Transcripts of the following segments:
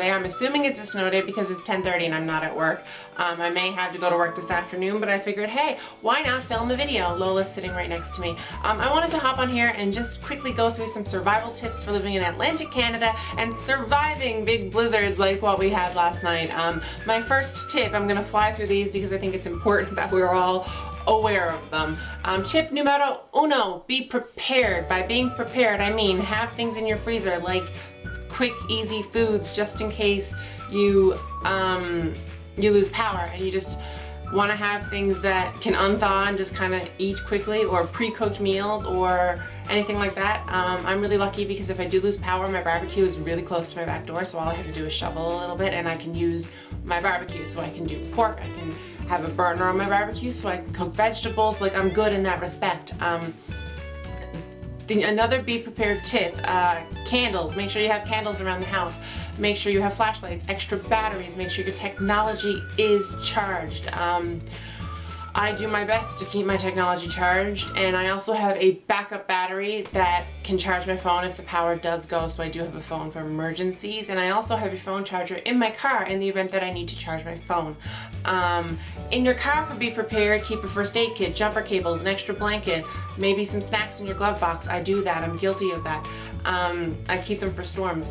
day. I'm assuming it's a snow day because it's 10:30 and I'm not at work. I may have to go to work this afternoon, but I figured, hey, why not film a video? Lola's sitting right next to me. I wanted to hop on here and just quickly go through some survival tips for living in Atlantic Canada and surviving big blizzards like what we had last night. My first tip, I'm gonna fly through these because I think it's important that we're all aware of them. Tip numero uno, be prepared. By being prepared, I mean have things in your freezer like quick, easy foods just in case you lose power and you just want to have things that can unthaw and just kind of eat quickly, or pre-cooked meals or anything like that. I'm really lucky because if I do lose power, my barbecue is really close to my back door, so all I have to do is shovel a little bit and I can use my barbecue. So I can do pork, I can have a burner on my barbecue, so I can cook vegetables. Like, I'm good in that respect. Another be prepared tip, candles. Make sure you have candles around the house. Make sure you have flashlights, extra batteries. Make sure your technology is charged. I do my best to keep my technology charged, and I also have a backup battery that can charge my phone if the power does go, so I do have a phone for emergencies, and I also have a phone charger in my car in the event that I need to charge my phone. In your car, for be prepared, keep a first aid kit, jumper cables, an extra blanket, maybe some snacks in your glove box. I do that, I'm guilty of that. I keep them for storms.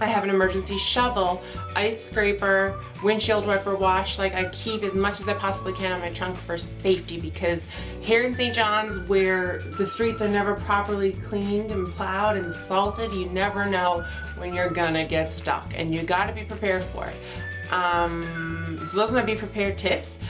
I have an emergency shovel, ice scraper, windshield wiper wash. Like, I keep as much as I possibly can in my trunk for safety, because here in St. John's, where the streets are never properly cleaned and plowed and salted, you never know when you're gonna get stuck, and you gotta be prepared for it. So those are my be prepared tips.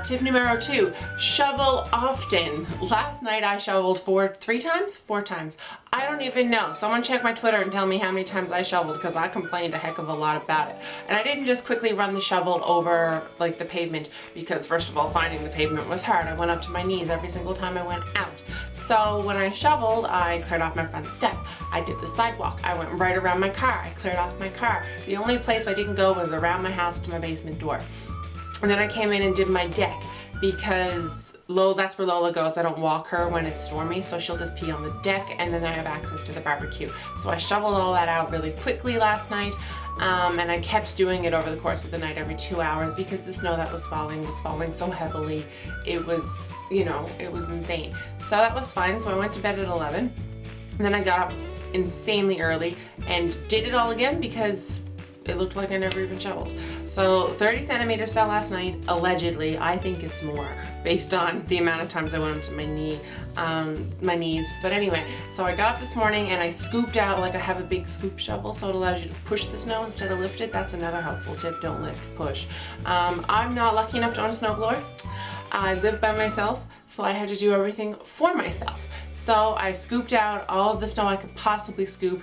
Tip numero 2, shovel often. Last night I shoveled four times. I don't even know. Someone check my Twitter and tell me how many times I shoveled, because I complained a heck of a lot about it. And I didn't just quickly run the shovel over like the pavement, because first of all, finding the pavement was hard. I went up to my knees every single time I went out. So when I shoveled, I cleared off my front step. I did the sidewalk. I went right around my car. I cleared off my car. The only place I didn't go was around my house to my basement door. And then I came in and did my deck, because that's where Lola goes. I don't walk her when it's stormy, so she'll just pee on the deck, and then I have access to the barbecue. So I shoveled all that out really quickly last night, and I kept doing it over the course of the night every 2 hours, because the snow that was falling so heavily. It was, it was insane. So that was fine. So I went to bed at 11, and then I got up insanely early and did it all again, because it looked like I never even shoveled. So 30 centimeters fell last night, allegedly. I think it's more, based on the amount of times I went up to my knees. But anyway, so I got up this morning and I scooped out, like I have a big scoop shovel, so it allows you to push the snow instead of lift it. That's another helpful tip, don't lift, push. I'm not lucky enough to own a snowblower. I live by myself, so I had to do everything for myself. So I scooped out all of the snow I could possibly scoop.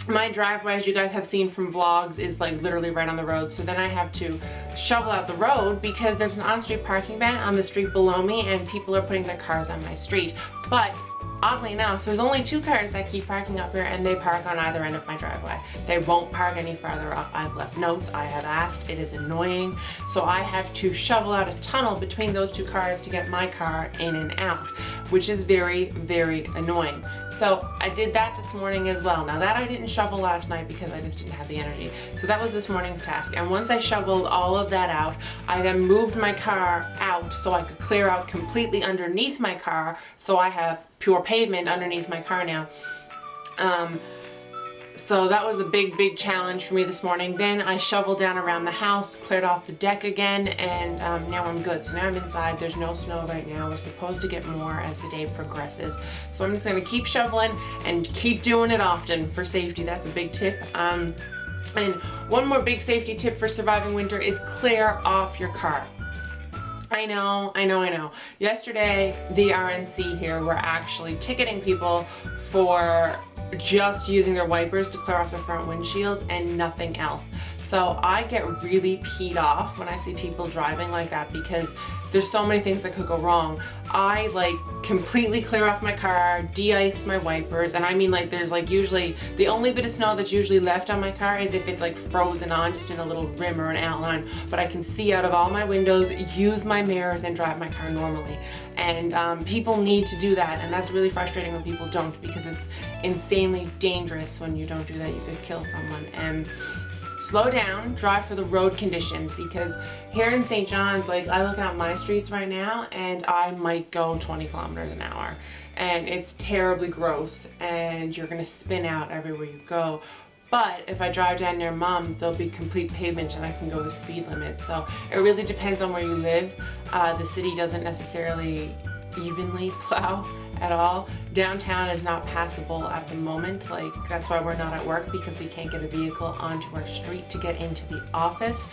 My driveway, as you guys have seen from vlogs, is like literally right on the road, so then I have to shovel out the road because there's an on-street parking ban on the street below me and people are putting their cars on my street. But oddly enough, there's only 2 cars that keep parking up here, and they park on either end of my driveway. They won't park any farther up. I've left notes, I have asked, it is annoying. So I have to shovel out a tunnel between those 2 cars to get my car in and out, which is very, very annoying. So I did that this morning as well. Now that I didn't shovel last night because I just didn't have the energy. So that was this morning's task. And once I shoveled all of that out, I then moved my car out so I could clear out completely underneath my car, so I have pure pavement underneath my car now. So that was a big, big challenge for me this morning. Then I shoveled down around the house, cleared off the deck again, and now I'm good. So now I'm inside. There's no snow right now. We're supposed to get more as the day progresses. So I'm just gonna keep shoveling and keep doing it often for safety. That's a big tip. And one more big safety tip for surviving winter is clear off your car. I know. Yesterday, the RNC here were actually ticketing people for just using their wipers to clear off their front windshields and nothing else. So I get really peed off when I see people driving like that, because there's so many things that could go wrong. I like completely clear off my car, de-ice my wipers, and I mean like there's like usually the only bit of snow that's usually left on my car is if it's like frozen on just in a little rim or an outline, but I can see out of all my windows, use my mirrors, and drive my car normally. And people need to do that, and that's really frustrating when people don't, because it's insanely dangerous when you don't do that. You could kill someone. And slow down, drive for the road conditions, because here in St. John's, like I look out my streets right now and I might go 20 kilometers an hour, and it's terribly gross and you're gonna spin out everywhere you go. But if I drive down near Mom's, there'll be complete pavement and I can go the speed limit. So it really depends on where you live. The city doesn't necessarily evenly plow at all. Downtown is not passable at the moment. Like that's why we're not at work, because we can't get a vehicle onto our street to get into the office.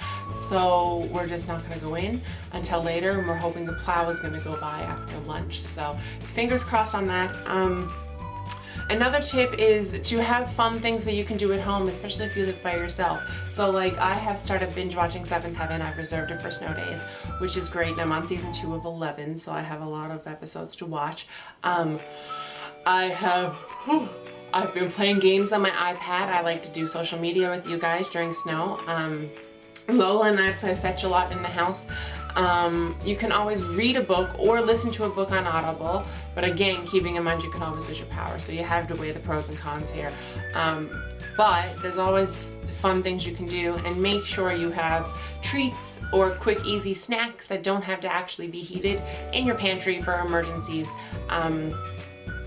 So we're just not gonna go in until later, and we're hoping the plow is gonna go by after lunch. So fingers crossed on that. Another tip is to have fun things that you can do at home, especially if you live by yourself. So like I have started binge watching Seventh Heaven. I've reserved it for snow days, which is great. And I'm on season 2 of 11, so I have a lot of episodes to watch. I've been playing games on my iPad. I like to do social media with you guys during snow. Lola and I play fetch a lot in the house. You can always read a book or listen to a book on Audible, but again, keeping in mind you can always lose your power, so you have to weigh the pros and cons here. But there's always fun things you can do, and make sure you have treats or quick easy snacks that don't have to actually be heated in your pantry for emergencies.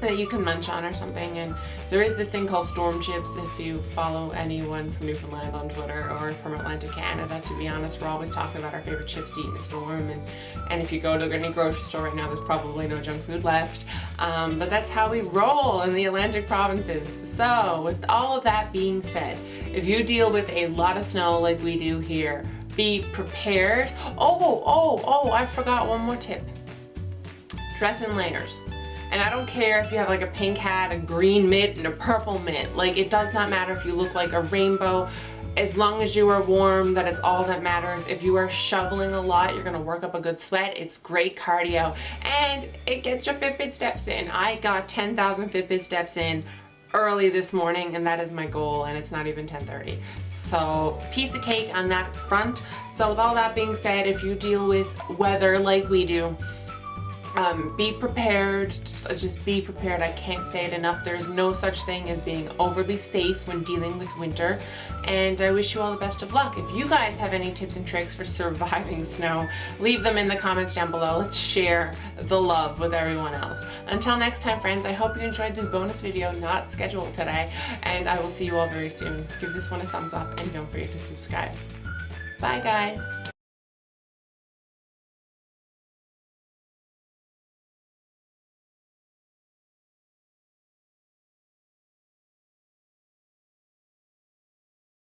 That you can munch on or something. And there is this thing called storm chips. If you follow anyone from Newfoundland on Twitter or from Atlantic Canada, to be honest, we're always talking about our favorite chips to eat in a storm. And if you go to any grocery store right now, there's probably no junk food left. But that's how we roll in the Atlantic provinces. So with all of that being said, if you deal with a lot of snow like we do here, be prepared. I forgot one more tip. Dress in layers. And I don't care if you have like a pink hat, a green mitt, and a purple mitt. Like, it does not matter if you look like a rainbow. As long as you are warm, that is all that matters. If you are shoveling a lot, you're gonna work up a good sweat. It's great cardio, and it gets your Fitbit steps in. I got 10,000 Fitbit steps in early this morning, and that is my goal, and it's not even 10:30. So piece of cake on that front. So with all that being said, if you deal with weather like we do, be prepared. Just be prepared. I can't say it enough. There's no such thing as being overly safe when dealing with winter, and I wish you all the best of luck. If you guys have any tips and tricks for surviving snow, leave them in the comments down below. Let's share the love with everyone else. Until next time, friends, I hope you enjoyed this bonus video, not scheduled today, and I will see you all very soon. Give this one a thumbs up and don't forget to subscribe. Bye, guys.